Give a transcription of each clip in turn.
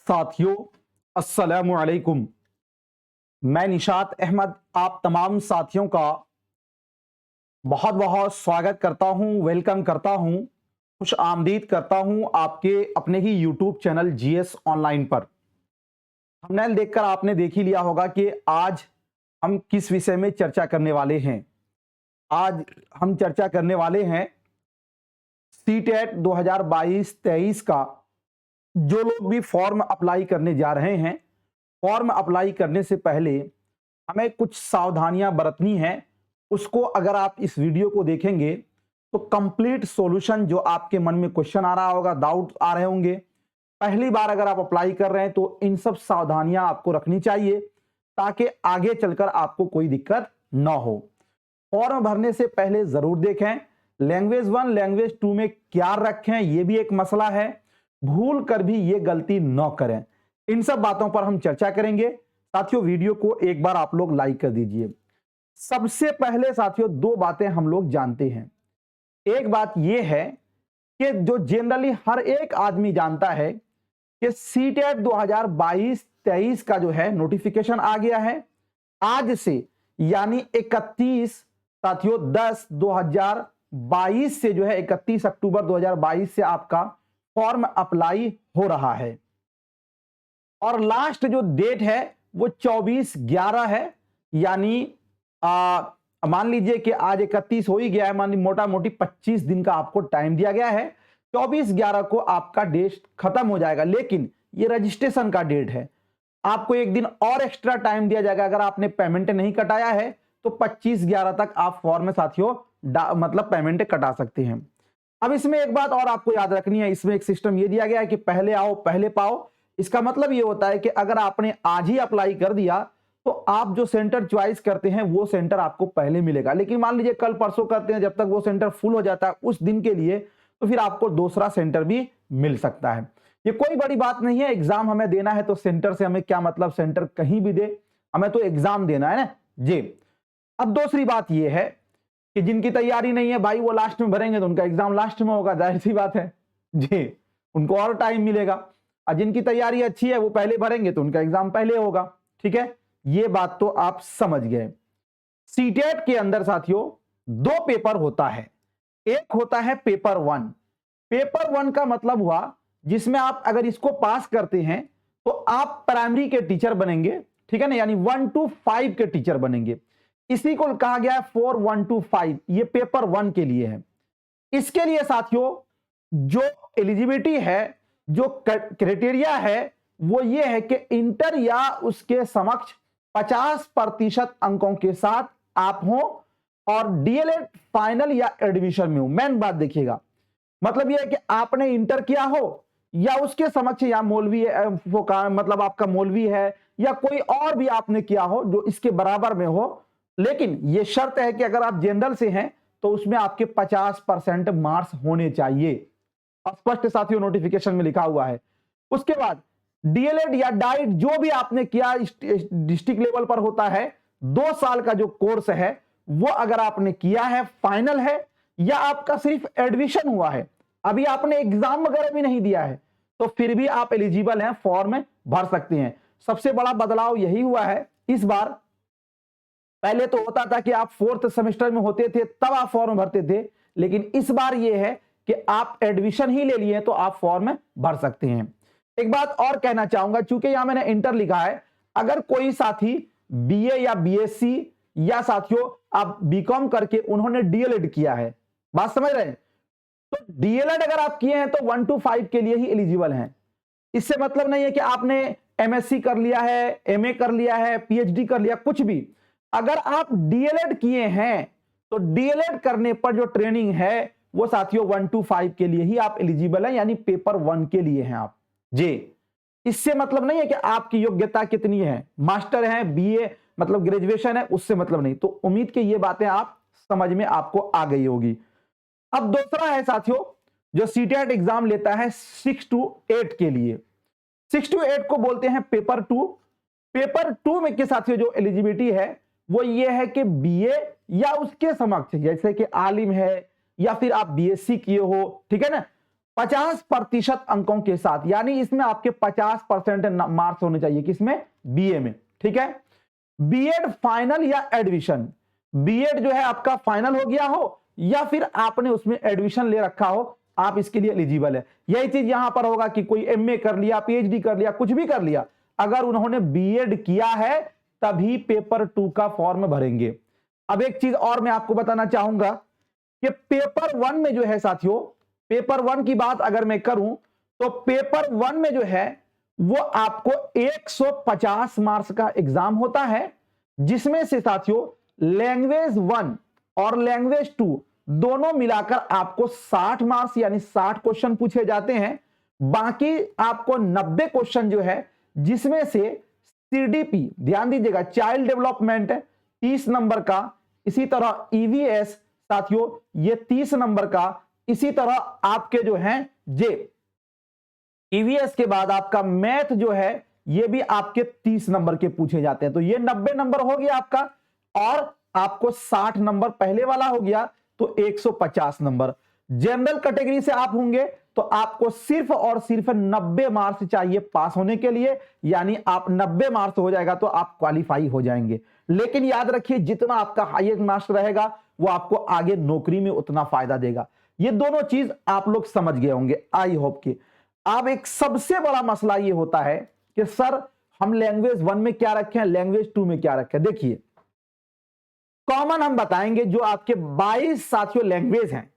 साथियों, अस्सलामु अलैकुम। मैं निशात अहमद आप तमाम साथियों का बहुत बहुत स्वागत करता हूं, वेलकम करता हूं, खुश आमदीद करता हूं आपके अपने ही यूट्यूब चैनल जीएस ऑनलाइन पर। थंबनेल देखकर आपने देख ही लिया होगा कि आज हम किस विषय में चर्चा करने वाले हैं। आज हम चर्चा करने वाले हैं सीटेट 2022-23 का। जो लोग भी फॉर्म अप्लाई करने जा रहे हैं, फॉर्म अप्लाई करने से पहले हमें कुछ सावधानियां बरतनी है। उसको अगर आप इस वीडियो को देखेंगे तो कंप्लीट सॉल्यूशन, जो आपके मन में क्वेश्चन आ रहा होगा, डाउट आ रहे होंगे, पहली बार अगर आप अप्लाई कर रहे हैं तो इन सब सावधानियां आपको रखनी चाहिए ताकि आगे चलकर आपको कोई दिक्कत ना हो। फॉर्म भरने से पहले जरूर देखें लैंग्वेज 1 लैंग्वेज 2 में क्या रखें, यह भी एक मसला है। भूल कर भी ये गलती न करें। इन सब बातों पर हम चर्चा करेंगे। साथियों, वीडियो को एक बार आप लोग लाइक कर दीजिए। सबसे पहले साथियों, दो बातें हम लोग जानते हैं। एक बात यह है कि जो जनरली हर एक आदमी जानता है कि सीटेट 2022-23 का जो है नोटिफिकेशन आ गया है आज से, यानी 31 साथियों 10/2022 से जो है 31 अक्टूबर 2022 से आपका फॉर्म अप्लाई हो रहा है और लास्ट जो डेट है वो 24/11 है। यानी मान लीजिए कि आज 31 हो ही गया है, मान लीजिए मोटा मोटी 25 दिन का आपको टाइम दिया गया है। 24/11 को आपका डेट खत्म हो जाएगा, लेकिन ये रजिस्ट्रेशन का डेट है। आपको एक दिन और एक्स्ट्रा टाइम दिया जाएगा। अगर आपने पेमेंट नहीं कटाया है तो 25/11 तक आप फॉर्म में साथियों मतलब पेमेंट कटा सकते हैं। अब इसमें एक बात और आपको याद रखनी है, इसमें एक सिस्टम ये दिया गया है कि पहले आओ पहले पाओ। इसका मतलब ये होता है कि अगर आपने आज ही अप्लाई कर दिया तो आप जो सेंटर चॉइस करते हैं वो सेंटर आपको पहले मिलेगा, लेकिन मान लीजिए कल परसों करते हैं, जब तक वो सेंटर फुल हो जाता है उस दिन के लिए, तो फिर आपको दूसरा सेंटर भी मिल सकता है। ये कोई बड़ी बात नहीं है। एग्जाम हमें देना है तो सेंटर से हमें क्या मतलब, सेंटर कहीं भी दे, हमें तो एग्जाम देना है ना जी। अब दूसरी बात यह है कि जिनकी तैयारी नहीं है भाई, वो लास्ट में भरेंगे तो उनका एग्जाम लास्ट में होगा, जाहिर सी बात है जी, उनको और टाइम मिलेगा। और जिनकी तैयारी अच्छी है वो पहले भरेंगे तो उनका एग्जाम पहले होगा। ठीक है, ये बात तो आप समझ गए। सीटेट के अंदर साथियों दो पेपर होता है। एक होता है पेपर 1। पेपर 1 का मतलब हुआ जिसमें आप अगर इसको पास करते हैं तो आप प्राइमरी के टीचर बनेंगे, ठीक है ना, यानी 1 to 5 के टीचर बनेंगे। इसी को कहा गया है 4 1 to 5। ये पेपर 1 के लिए है। इसके लिए साथियों जो एलिजिबिलिटी है, जो क्राइटेरिया है, वो ये है कि इंटर या उसके समक्ष 50% अंकों के साथ आप हो और डीएलएड फाइनल या एडमिशन में हो। मेन बात देखिएगा, मतलब यह है कि आपने इंटर किया हो या उसके समक्ष, या मौलवी है वो का मतलब आपका मौलवी है, या कोई और भी आपने किया हो जो इसके बराबर में हो, लेकिन यह शर्त है कि अगर आप जनरल से हैं तो उसमें आपके 50% मार्क्स होने चाहिए। स्पष्ट साथियों नोटिफिकेशन में लिखा हुआ है। उसके बाद डीएलएड या डाइट जो भी आपने किया डिस्ट्रिक्ट लेवल पर होता है, 2 साल का जो कोर्स है वो अगर आपने किया है, फाइनल है, या आपका सिर्फ एडमिशन हुआ है, अभी आपने एग्जाम वगैरह भी नहीं दिया है, तो फिर भी आप एलिजिबल हैं, फॉर्म भर सकते हैं। सबसे बड़ा बदलाव यही हुआ है इस बार। पहले तो होता था कि आप 4th सेमेस्टर में होते थे तब आप फॉर्म भरते थे, लेकिन इस बार यह है कि आप एडमिशन ही ले लिए तो आप फॉर्म भर सकते हैं। एक बात और कहना चाहूंगा, चूंकि यहां मैंने इंटर लिखा है, अगर कोई साथी बीए या बीएससी या साथियों आप बीकॉम करके उन्होंने डीएलएड किया है, बात समझ रहे हैं, तो डीएलएड अगर आप किए हैं तो 1 to 5 के लिए ही एलिजिबल हैं। इससे मतलब नहीं है कि आपने एमएससी कर लिया है, एमए कर लिया है, पीएचडी कर लिया, कुछ भी। अगर आप डीएलएड किए हैं तो डीएलएड करने पर जो ट्रेनिंग है वो साथियों 1 to 5 के लिए ही आप एलिजिबल हैं, यानी पेपर 1 के लिए हैं आप जी। इससे मतलब नहीं है कि आपकी योग्यता कितनी है, मास्टर है, बीए मतलब ग्रेजुएशन है, उससे मतलब नहीं। तो उम्मीद कि ये बातें आप समझ में आपको आ गई होगी। अब दूसरा है साथियों जो सीटेट एग्जाम लेता है 6 to 8 के लिए। 6 to 8 को बोलते हैं पेपर 2। पेपर 2 में के साथियों जो एलिजिबिलिटी है वो ये है कि बीए या उसके समक्ष, जैसे कि आलिम है या फिर आप बीएससी किए हो, ठीक है ना, 50% अंकों के साथ, यानी इसमें आपके 50% मार्क्स होने चाहिए किसमें, बीए में। ठीक है, बीएड फाइनल या एडमिशन, बीएड जो है आपका फाइनल हो गया हो या फिर आपने उसमें एडमिशन ले रखा हो, आप इसके लिए एलिजिबल है। यही चीज यहां पर होगा कि कोई एमए कर लिया, पीएचडी कर लिया, कुछ भी कर लिया, अगर उन्होंने बीएड किया है तभी पेपर 2 का फॉर्म भरेंगे। अब एक चीज और मैं आपको बताना चाहूंगा कि पेपर 1 में जो है साथियों, पेपर 1 की बात अगर मैं करूं तो पेपर 1 में जो है वो आपको 150 मार्क्स का एग्जाम होता है, जिसमें से साथियों लैंग्वेज 1 और लैंग्वेज 2 दोनों मिलाकर आपको 60 मार्क्स यानी 60 क्वेश्चन पूछे जाते हैं। बाकी आपको 90 क्वेश्चन जो है, जिसमें से सीडीपी, ध्यान दीजिएगा, चाइल्ड डेवलपमेंट 30 नंबर का, इसी तरह ईवीएस साथियों ये 30 नंबर का, इसी तरह आपके जो हैं जे ईवीएस के बाद आपका मैथ जो है ये भी आपके 30 नंबर के पूछे जाते हैं। तो ये 90 नंबर हो गया आपका, और आपको 60 नंबर पहले वाला हो गया तो 150 नंबर। जनरल कैटेगरी से आप होंगे तो आपको सिर्फ और सिर्फ 90 मार्क्स चाहिए पास होने के लिए, यानी आप 90 मार्क्स हो जाएगा तो आप क्वालिफाई हो जाएंगे। लेकिन याद रखिए जितना आपका हाईएस्ट मार्क्स रहेगा वो आपको आगे नौकरी में उतना फायदा देगा। ये दोनों चीज आप लोग समझ गए होंगे, आई होप कि। अब एक सबसे बड़ा मसला ये होता है कि सर हम लैंग्वेज 1 में क्या रखें, लैंग्वेज 2 में क्या रखें। देखिए कॉमन हम बताएंगे, जो आपके 22 साथियों लैंग्वेज हैं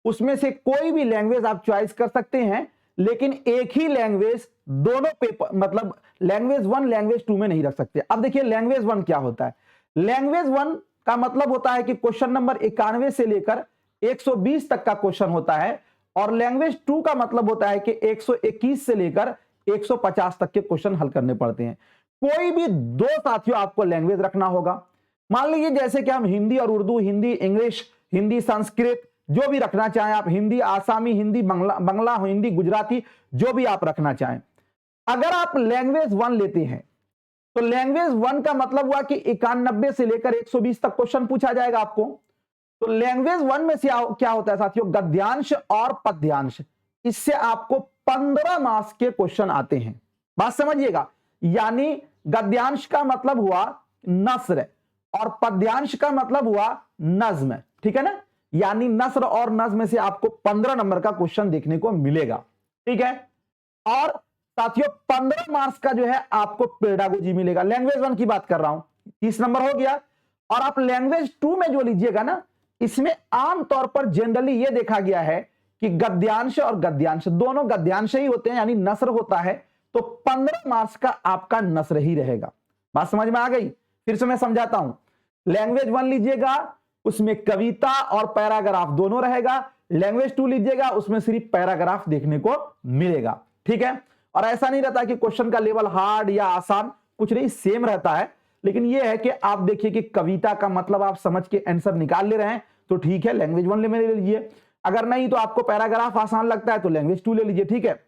उसमें से कोई भी लैंग्वेज आप चॉइस कर सकते हैं, लेकिन एक ही लैंग्वेज दोनों पेपर, मतलब लैंग्वेज 1 लैंग्वेज 2 में नहीं रख सकते। अब देखिए लैंग्वेज 1 क्या होता है। लैंग्वेज 1 का मतलब होता है कि क्वेश्चन नंबर 91 से लेकर 120 तक का क्वेश्चन होता है, और लैंग्वेज 2 का मतलब होता है कि 121 से लेकर 150 तक के क्वेश्चन हल करने पड़ते हैं। कोई भी दो साथियों आपको लैंग्वेज रखना होगा। मान लीजिए जैसे कि हम हिंदी और उर्दू, हिंदी इंग्लिश, हिंदी संस्कृत, जो भी रखना चाहें आप, हिंदी आसामी, हिंदी बंगला, हिंदी गुजराती, जो भी आप रखना चाहें। अगर आप लैंग्वेज 1 लेते हैं तो लैंग्वेज 1 का मतलब हुआ कि 91 से लेकर 120 तक क्वेश्चन पूछा जाएगा आपको। तो लैंग्वेज 1 में से क्या होता है साथियों, गद्यांश और पद्यांश, इससे आपको 15 मार्क्स के क्वेश्चन आते हैं। बात समझिएगा, यानी गद्यांश का मतलब हुआ नस्र और पद्यांश का मतलब हुआ नज्म, ठीक है ना। यानी नस्र और नज्म से आपको 15 नंबर का क्वेश्चन देखने को मिलेगा, ठीक है। और साथियों 15 मार्क्स का जो है आपको पेडागोजी मिलेगा। लैंग्वेज 1 की बात कर रहा हूं, 30 नंबर हो गया। और आप लैंग्वेज 2 में जो लीजिएगा ना, इसमें आमतौर पर जनरली यह देखा गया है कि गद्यांश और गद्यांश दोनों गद्यांश ही होते हैं, यानी नस्र होता है, तो 15 मार्क्स का आपका नस्र ही रहेगा। बात समझ में आ गई? फिर से मैं समझाता हूं। लैंग्वेज 1 लीजिएगा, उसमें कविता और पैराग्राफ दोनों रहेगा। लैंग्वेज 2 लीजिएगा, उसमें सिर्फ पैराग्राफ देखने को मिलेगा, ठीक है। और ऐसा नहीं रहता कि क्वेश्चन का लेवल हार्ड या आसान, कुछ नहीं, सेम रहता है। लेकिन यह है कि आप देखिए कि कविता का मतलब आप समझ के आंसर निकाल ले रहे हैं तो ठीक है, लैंग्वेज 1 ले लीजिए। अगर नहीं तो आपको पैराग्राफ आसान लगता है तो लैंग्वेज 2 ले लीजिए, ठीक है।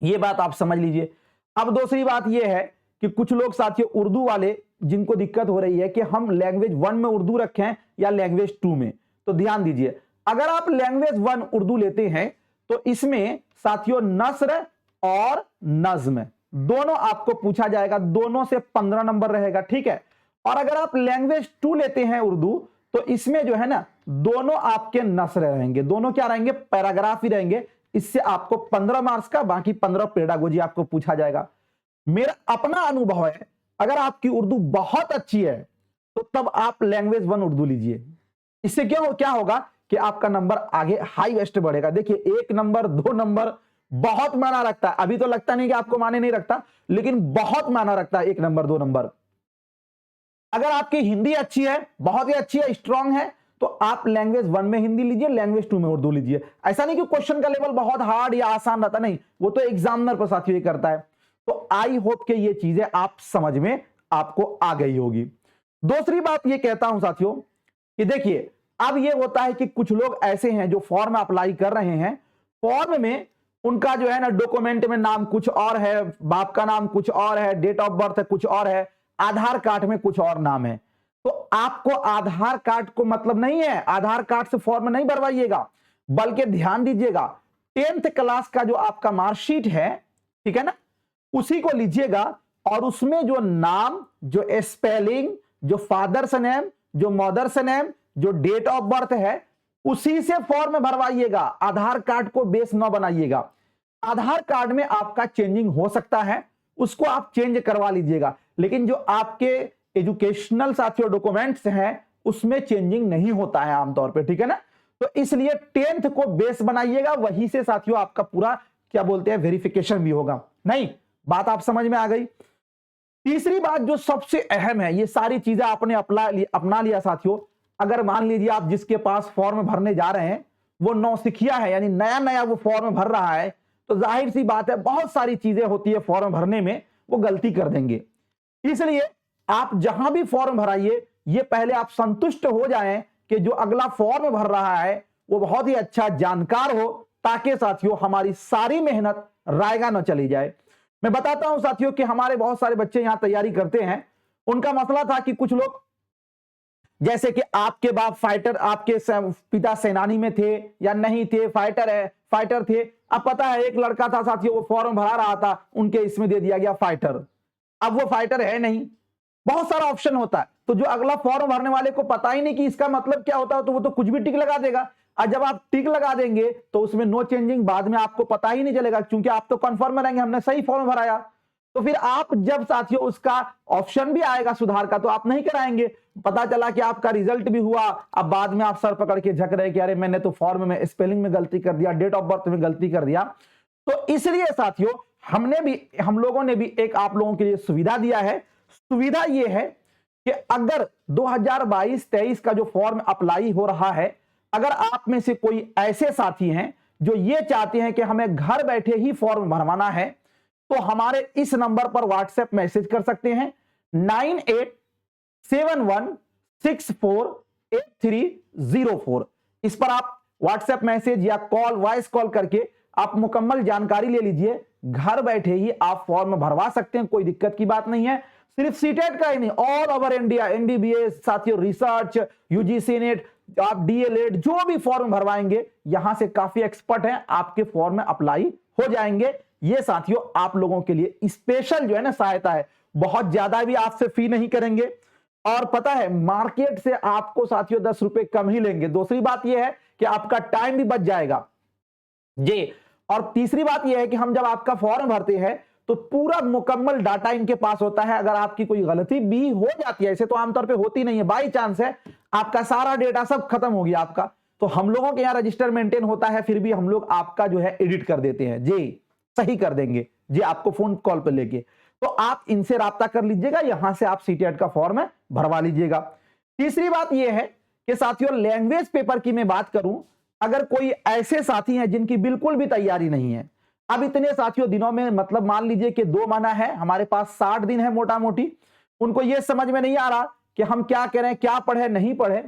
यह बात आप समझ लीजिए। अब दूसरी बात यह है कि कुछ लोग साथियों उर्दू वाले, जिनको दिक्कत हो रही है कि हम लैंग्वेज 1 में उर्दू रखें या लैंग्वेज 2 में, तो ध्यान दीजिए, अगर आप लैंग्वेज 1 उर्दू लेते हैं तो इसमें साथियों नस्र और नज्म दोनों आपको पूछा जाएगा, दोनों से 15 नंबर रहेगा, ठीक है। और अगर आप लैंग्वेज 2 लेते हैं उर्दू, तो इसमें जो है ना दोनों आपके नस्र रहेंगे, दोनों क्या रहेंगे, पैराग्राफ ही रहेंगे। इससे आपको 15 मार्क्स का, बाकी 15 पेडागोजी आपको पूछा जाएगा। मेरा अपना अनुभव है, अगर आपकी उर्दू बहुत अच्छी है तो तब आप लैंग्वेज 1 उर्दू लीजिए। इससे क्या होगा कि आपका नंबर आगे हाईएस्ट बढ़ेगा। देखिए 1 नंबर 2 नंबर बहुत मायना रखता है। अभी तो लगता नहीं कि आपको माने नहीं रखता, लेकिन बहुत मायना रखता है 1 नंबर 2 नंबर। अगर आपकी हिंदी अच्छी है, बहुत ही अच्छी है, स्ट्रांग है, तो आप लैंग्वेज 1 में हिंदी लीजिए, लैंग्वेज 2 में उर्दू लीजिए। ऐसा नहीं कि क्वेश्चन का लेवल बहुत हार्ड या आसान रहता, नहीं, वो तो एग्जामिनर पर साथियों ये करता है। तो आई होप कि ये चीजें आप समझ में आपको आ गई होगी। दूसरी बात ये कहता हूं साथियों कि देखिए अब ये होता है कि कुछ लोग ऐसे हैं जो फॉर्म अप्लाई कर रहे हैं, फॉर्म में उनका जो है ना डॉक्यूमेंट में नाम कुछ और है, बाप का नाम कुछ और है, डेट ऑफ बर्थ कुछ और है, आधार कार्ड में कुछ और नाम है। तो आपको आधार कार्ड को मतलब नहीं है, आधार कार्ड से फॉर्म नहीं भरवाइएगा, बल्कि ध्यान दीजिएगा 10th क्लास का जो आपका मार्कशीट है, ठीक है ना, उसी को लीजिएगा और उसमें जो नाम, जो स्पेलिंग, जो फादर्स नेम, जो मदर्स नेम, जो डेट ऑफ बर्थ है, उसी से फॉर्म भरवाइएगा। आधार कार्ड को बेस न बनाइएगा। आधार कार्ड में आपका चेंजिंग हो सकता है, उसको आप चेंज करवा लीजिएगा, लेकिन जो आपके एजुकेशनल साथियों डॉक्यूमेंट्स हैं उसमें चेंजिंग नहीं होता है आमतौर पे, ठीक है ना। तो इसलिए 10th को बेस बनाइएगा, वहीं से साथियों आपका पूरा क्या बोलते हैं वेरिफिकेशन भी होगा। नहीं, बात आप समझ में आ गई। तीसरी बात जो सबसे अहम है, ये सारी चीजें आपने अपना लिया साथियों। अगर मान लीजिए आप जिसके पास फॉर्म भरने जा रहे हैं वो नौसिखिया है, यानी नया नया वो फॉर्म भर रहा है, तो जाहिर सी बात है बहुत सारी चीजें होती है फॉर्म भरने में, वो गलती कर देंगे। इसलिए आप जहां भी फॉर्म भराइए, ये पहले आप संतुष्ट हो जाएं कि जो अगला फॉर्म भर रहा है वो बहुत ही अच्छा जानकार हो, ताकि साथियों हमारी सारी मेहनत रायगा न चली जाए। मैं बताता हूं साथियों कि हमारे बहुत सारे बच्चे यहां तैयारी करते हैं। उनका मसला था कि कुछ लोग, जैसे कि आपके बाप फाइटर, आपके पिता सेनानी में थे या नहीं थे, फाइटर थे। अब पता है एक लड़का था साथियों, वो फॉर्म भरा रहा था, उनके इसमें दे दिया गया फाइटर। अब वो फाइटर है नहीं। बहुत सारा ऑप्शन होता है, तो जो अगला फॉर्म भरने वाले को पता ही नहीं कि इसका मतलब क्या होता है, तो वो तो कुछ भी टिक लगा देगा। और जब आप टिक लगा देंगे तो उसमें नो चेंजिंग, बाद में आपको पता ही नहीं चलेगा, क्योंकि आप तो कंफर्म रहेंगे हमने सही फॉर्म भराया। तो फिर आप जब साथियों उसका ऑप्शन भी आएगा सुधार का, तो आप नहीं कराएंगे। पता चला कि आपका रिजल्ट भी हुआ, अब बाद में आप सर पकड़ के झक रहे कि अरे मैंने तो फॉर्म में स्पेलिंग में गलती कर दिया, डेट ऑफ बर्थ में गलती कर दिया। तो इसलिए साथियों हम लोगों ने भी एक आप लोगों के लिए सुविधा दिया है। सुविधा यह है कि अगर 2022-23 का जो फॉर्म अप्लाई हो रहा है, अगर आप में से कोई ऐसे साथी हैं जो ये चाहते हैं कि हमें घर बैठे ही फॉर्म भरवाना है, तो हमारे इस नंबर पर व्हाट्सएप मैसेज कर सकते हैं 9871648304। इस पर आप व्हाट्सएप मैसेज या कॉल, वॉइस कॉल करके आप मुकम्मल जानकारी ले लीजिए। घर बैठे ही आप फॉर्म भरवा सकते हैं, कोई दिक्कत की बात नहीं है। सिर्फ सीटेट का ही नहीं, ऑल ओवर इंडिया एमबीबीएस साथियों, रिसर्च, यूजीसी नेट, आप डीएलएड जो भी फॉर्म भरवाएंगे, यहां से काफी एक्सपर्ट हैं, आपके फॉर्म में अप्लाई हो जाएंगे। ये साथियों आप लोगों के लिए स्पेशल जो है ना सहायता है, बहुत ज्यादा भी आपसे फी नहीं करेंगे, और पता है मार्केट से आपको साथियों 10 रुपए कम ही लेंगे। दूसरी बात यह है कि आपका टाइम भी बच जाएगा जी। और तीसरी बात यह है कि हम जब आपका फॉर्म भरते हैं तो पूरा मुकम्मल डाटा इनके पास होता है। अगर आपकी कोई गलती भी हो जाती है, ऐसे तो आमतौर पे होती नहीं है, बाई चांस है, आपका सारा डेटा सब खत्म हो गया आपका, तो हम लोगों के यहाँ रजिस्टर मेंटेन होता है, फिर भी हम लोग आपका जो है एडिट कर देते हैं जी, सही कर देंगे जी, आपको फोन कॉल पर लेके। तो आप इनसे राब्ता कर लीजिएगा, यहां से आप सीटेट का फॉर्म भरवा लीजिएगा। तीसरी बात यह है कि साथियों लैंग्वेज पेपर की मैं बात करूं, अगर कोई ऐसे साथी हैं जिनकी बिल्कुल भी तैयारी नहीं है, अब इतने साथियों दिनों में, मतलब मान लीजिए कि 2 महीना है, हमारे पास 60 दिन है मोटा मोटी, उनको यह समझ में नहीं आ रहा कि हम क्या करें, क्या पढ़े नहीं पढ़े,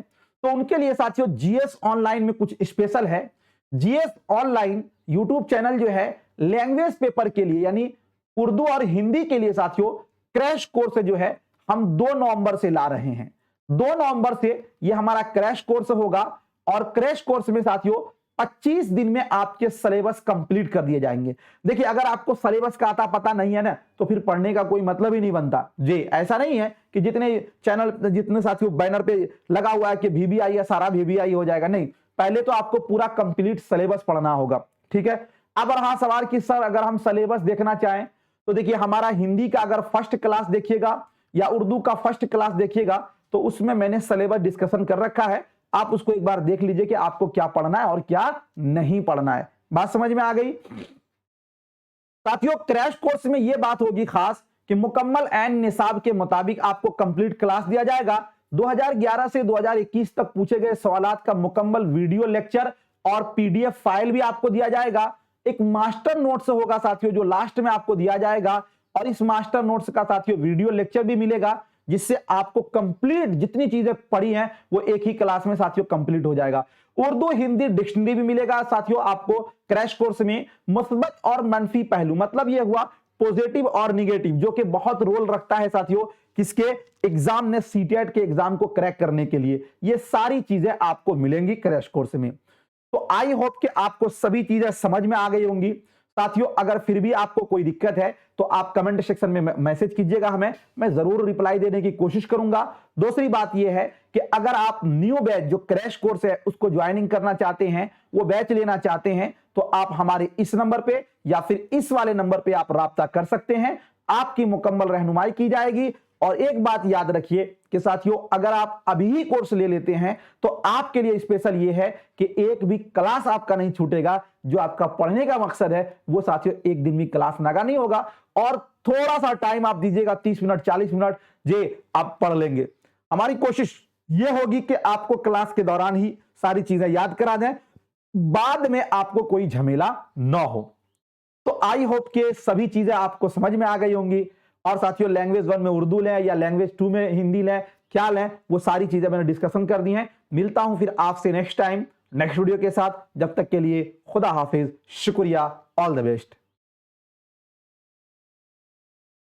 तो उनके लिए साथियों जीएस ऑनलाइन में कुछ स्पेशल है। जीएस ऑनलाइन यूट्यूब चैनल जो है लैंग्वेज पेपर के लिए, यानी उर्दू और हिंदी के लिए साथियों क्रैश कोर्स जो है हम 2 नवंबर से ला रहे हैं। 2 नवंबर से यह हमारा क्रैश कोर्स होगा, और क्रैश कोर्स में साथियों 25 दिन में आपके सिलेबस कंप्लीट कर दिए जाएंगे। देखिए अगर आपको सिलेबस का आता पता नहीं है ना, तो फिर पढ़ने का कोई मतलब ही नहीं बनता जी। ऐसा नहीं है कि जितने चैनल, जितने साथियों बैनर पे लगा हुआ है कि VBI या सारा VBI हो जाएगा, नहीं, पहले तो आपको पूरा कंप्लीट सिलेबस पढ़ना होगा, ठीक है। अब रहा सवाल कि सर अगर हम सिलेबस देखना चाहें, तो देखिए हमारा हिंदी का अगर फर्स्ट क्लास देखिएगा या उर्दू का फर्स्ट क्लास देखिएगा, तो उसमें मैंने सिलेबस डिस्कशन कर रखा है, आप उसको एक बार देख लीजिए कि आपको क्या पढ़ना है और क्या नहीं पढ़ना है। बात समझ में आ गई साथियों। क्रैश कोर्स में यह बात होगी खास कि मुकम्मल एन निसाब के मुताबिक आपको कंप्लीट क्लास दिया जाएगा। 2011 से 2021 तक पूछे गए सवालात का मुकम्मल वीडियो लेक्चर और पीडीएफ फाइल भी आपको दिया जाएगा। एक मास्टर नोट्स होगा साथियों जो लास्ट में आपको दिया जाएगा, और इस मास्टर नोट्स का साथियों वीडियो लेक्चर भी मिलेगा, जिससे आपको कंप्लीट जितनी चीजें पढ़ी हैं वो एक ही क्लास में साथियों कंप्लीट हो जाएगा। उर्दू हिंदी डिक्शनरी भी मिलेगा साथियों आपको क्रैश कोर्स में। मुस्बत और मनफी पहलू, मतलब यह हुआ पॉजिटिव और निगेटिव, जो कि बहुत रोल रखता है साथियों किसके एग्जाम ने, सीटेट के एग्जाम को क्रैक करने के लिए। ये सारी चीजें आपको मिलेंगी क्रैश कोर्स में। तो आई होप कि आपको सभी चीजें समझ में आ गई होंगी। साथियों, अगर फिर भी आपको कोई दिक्कत है तो आप कमेंट सेक्शन में मैसेज कीजिएगा हमें, मैं जरूर रिप्लाई देने की कोशिश करूंगा। दूसरी बात यह है कि अगर आप न्यू बैच जो क्रैश कोर्स है उसको ज्वाइनिंग करना चाहते हैं, वो बैच लेना चाहते हैं, तो आप हमारे इस नंबर पे या फिर इस वाले नंबर पे आप राब्ता कर सकते हैं, आपकी मुकम्मल रहनुमाई की जाएगी। और एक बात याद रखिए कि साथियों, अगर आप अभी ही कोर्स ले लेते हैं तो आपके लिए स्पेशल ये है कि एक भी क्लास आपका नहीं छूटेगा। जो आपका पढ़ने का मकसद है वो साथियों एक दिन भी क्लास नागा नहीं होगा, और थोड़ा सा टाइम आप दीजिएगा, 30 मिनट 40 मिनट जे आप पढ़ लेंगे। हमारी कोशिश ये होगी कि आपको क्लास के दौरान ही सारी चीजें याद करा दें, बाद में आपको कोई झमेला ना हो। तो आई होप के सभी चीजें आपको समझ में आ गई होंगी। और साथियों, लैंग्वेज 1 में उर्दू लें या लैंग्वेज 2 में हिंदी लें, क्या लें, वो सारी चीजें मैंने डिस्कशन कर दी हैं। मिलता हूं फिर आपसे नेक्स्ट टाइम नेक्स्ट वीडियो के साथ। जब तक के लिए खुदा हाफिज, शुक्रिया, ऑल द बेस्ट।